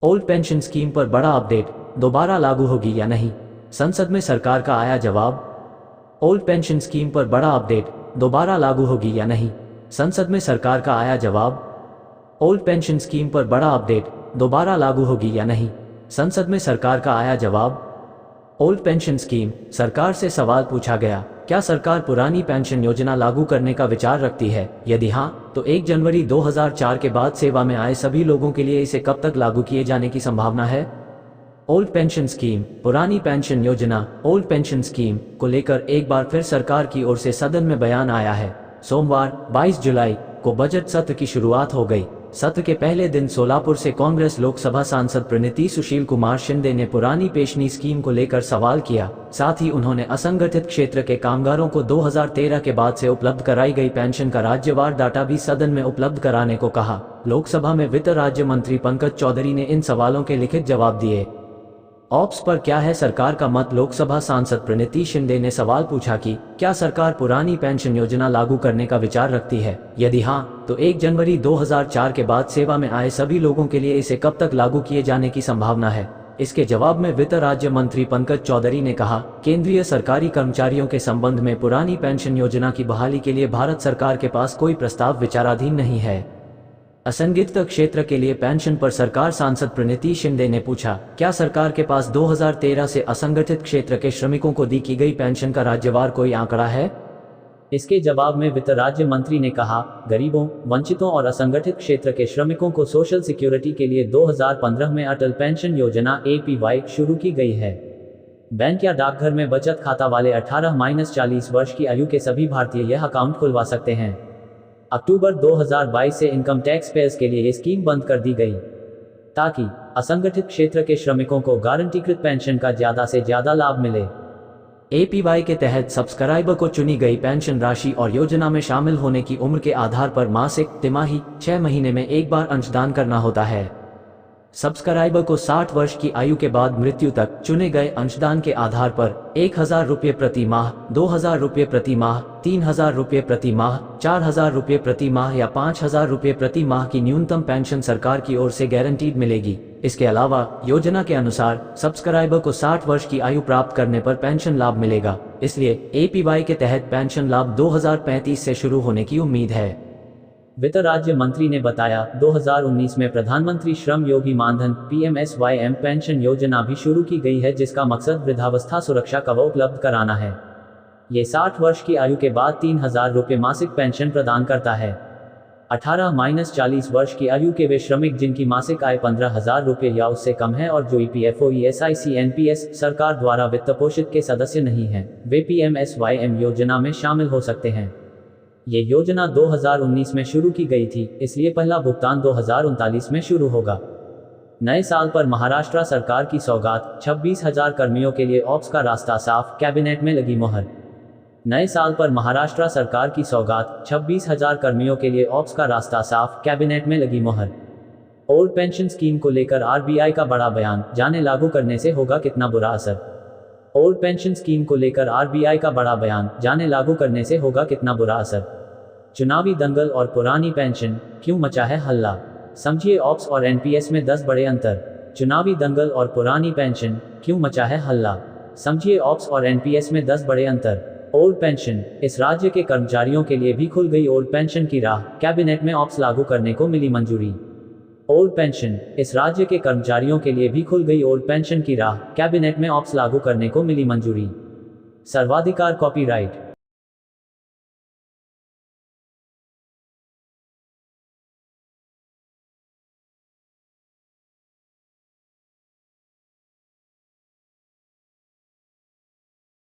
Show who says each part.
Speaker 1: Old pension scheme पर बड़ा update, दोबारा लागू होगी या नहीं, संसद में सरकार का आया जवाब। ओल्ड पेंशन स्कीम पर बड़ा अपडेट, दोबारा लागू होगी या नहीं, संसद में सरकार का आया जवाब। ओल्ड पेंशन स्कीम पर बड़ा अपडेट, दोबारा लागू होगी या नहीं, संसद में सरकार का आया जवाब। ओल्ड पेंशन स्कीम, सरकार से सवाल पूछा गया, क्या सरकार पुरानी पेंशन योजना लागू करने का विचार रखती है? यदि हाँ, तो 1 जनवरी 2004 के बाद सेवा में आए सभी लोगों के लिए इसे कब तक लागू किए जाने की संभावना है? ओल्ड पेंशन स्कीम, पुरानी पेंशन योजना, ओल्ड पेंशन स्कीम को लेकर एक बार फिर सरकार की ओर से सदन में बयान आया है। सोमवार 22 जुलाई को बजट सत्र की शुरुआत हो गई। सत्र के पहले दिन सोलापुर से कांग्रेस लोकसभा सांसद प्रणिति सुशील कुमार शिंदे ने पुरानी पेंशन स्कीम को लेकर सवाल किया। साथ ही उन्होंने असंगठित क्षेत्र के कामगारों को 2013 के बाद से उपलब्ध कराई गई पेंशन का राज्यवार डाटा भी सदन में उपलब्ध कराने को कहा। लोकसभा में वित्त राज्य मंत्री पंकज चौधरी ने इन सवालों के लिखित जवाब दिए। ऑप्स पर क्या है सरकार का मत? लोकसभा सांसद प्रणिति शिंदे ने सवाल पूछा कि क्या सरकार पुरानी पेंशन योजना लागू करने का विचार रखती है? यदि हाँ, तो 1 जनवरी 2004 के बाद सेवा में आए सभी लोगों के लिए इसे कब तक लागू किए जाने की संभावना है? इसके जवाब में वित्त राज्य मंत्री पंकज चौधरी ने कहा, केंद्रीय सरकारी कर्मचारियों के संबंध में पुरानी पेंशन योजना की बहाली के लिए भारत सरकार के पास कोई प्रस्ताव विचाराधीन नहीं है। असंगठित क्षेत्र के लिए पेंशन पर सरकार, सांसद प्रणिति शिंदे ने पूछा, क्या सरकार के पास 2013 से असंगठित क्षेत्र के श्रमिकों को दी की गई पेंशन का राज्यवार कोई आंकड़ा है? इसके जवाब में वित्त राज्य मंत्री ने कहा, गरीबों, वंचितों और असंगठित क्षेत्र के श्रमिकों को सोशल सिक्योरिटी के लिए 2015 में अटल पेंशन योजना APY शुरू की गई है। बैंक या डाकघर में बचत खाता वाले 18-40 वर्ष की आयु के सभी भारतीय यह अकाउंट खुलवा सकते हैं। अक्टूबर 2022 से इनकम टैक्स पेयर्स के लिए ये स्कीम बंद कर दी गई, ताकि असंगठित क्षेत्र के श्रमिकों को गारंटीकृत पेंशन का ज्यादा से ज्यादा लाभ मिले। APY के तहत सब्सक्राइबर को चुनी गई पेंशन राशि और योजना में शामिल होने की उम्र के आधार पर मासिक, तिमाही, 6 महीने में एक बार अंशदान करना होता है। सब्सक्राइबर को 60 वर्ष की आयु के बाद मृत्यु तक चुने गए अंशदान के आधार पर 1000 रुपये प्रति माह, 2000 रुपये प्रति माह, 3000 रुपये प्रति माह, 4000 रुपये प्रति माह या 5000 रुपये प्रति माह की न्यूनतम पेंशन सरकार की ओर से गारंटीड मिलेगी। इसके अलावा योजना के अनुसार सब्सक्राइबर को 60 वर्ष की आयु प्राप्त करने पर पेंशन लाभ मिलेगा। इसलिए APY के तहत पेंशन लाभ 2035 से शुरू होने की उम्मीद है। वित्त राज्य मंत्री ने बताया, 2019 में प्रधानमंत्री श्रम योगी मानधन PMSYM पेंशन योजना भी शुरू की गई है, जिसका मकसद वृद्धावस्था सुरक्षा कवर उपलब्ध कराना है। ये 60 वर्ष की आयु के बाद 3000 रुपये मासिक पेंशन प्रदान करता है। 18-40 वर्ष की आयु के वे श्रमिक जिनकी मासिक आय 15,000 रुपये या उससे कम है और जो EPFO, ESIC, NPS सरकार द्वारा वित्त पोषित के सदस्य नहीं हैं, वे PMSYM योजना में शामिल हो सकते हैं। ये योजना 2019 में शुरू की गई थी, इसलिए पहला भुगतान 2039 में शुरू होगा। नए साल पर महाराष्ट्र सरकार की सौगात, 26,000 कर्मियों के लिए ऑप्स का रास्ता साफ, कैबिनेट में लगी मोहर। नए साल पर महाराष्ट्र सरकार की सौगात, 26,000 कर्मियों के लिए ऑप्स का रास्ता साफ, कैबिनेट में लगी मोहर। ओल्ड पेंशन स्कीम को लेकर RBI का बड़ा बयान, जाने लागू करने से होगा कितना बुरा असर। ओल्ड पेंशन स्कीम को लेकर RBI का बड़ा बयान, जाने लागू करने से होगा कितना बुरा असर। चुनावी दंगल और पुरानी पेंशन, क्यों मचा है हल्ला? समझिए ऑप्स और NPS में 10 बड़े अंतर। चुनावी दंगल और पुरानी पेंशन, क्यों मचा है हल्ला? समझिए ऑप्स और NPS में 10 बड़े अंतर। ओल्ड पेंशन, इस राज्य के कर्मचारियों के लिए भी खुल गई ओल्ड पेंशन की राह, कैबिनेट में ऑप्स लागू करने को मिली मंजूरी। ओल्ड पेंशन, इस राज्य के कर्मचारियों के लिए भी खुल गई ओल्ड पेंशन की राह, कैबिनेट में ऑप्स लागू करने को मिली मंजूरी। सर्वाधिकार कॉपीराइट।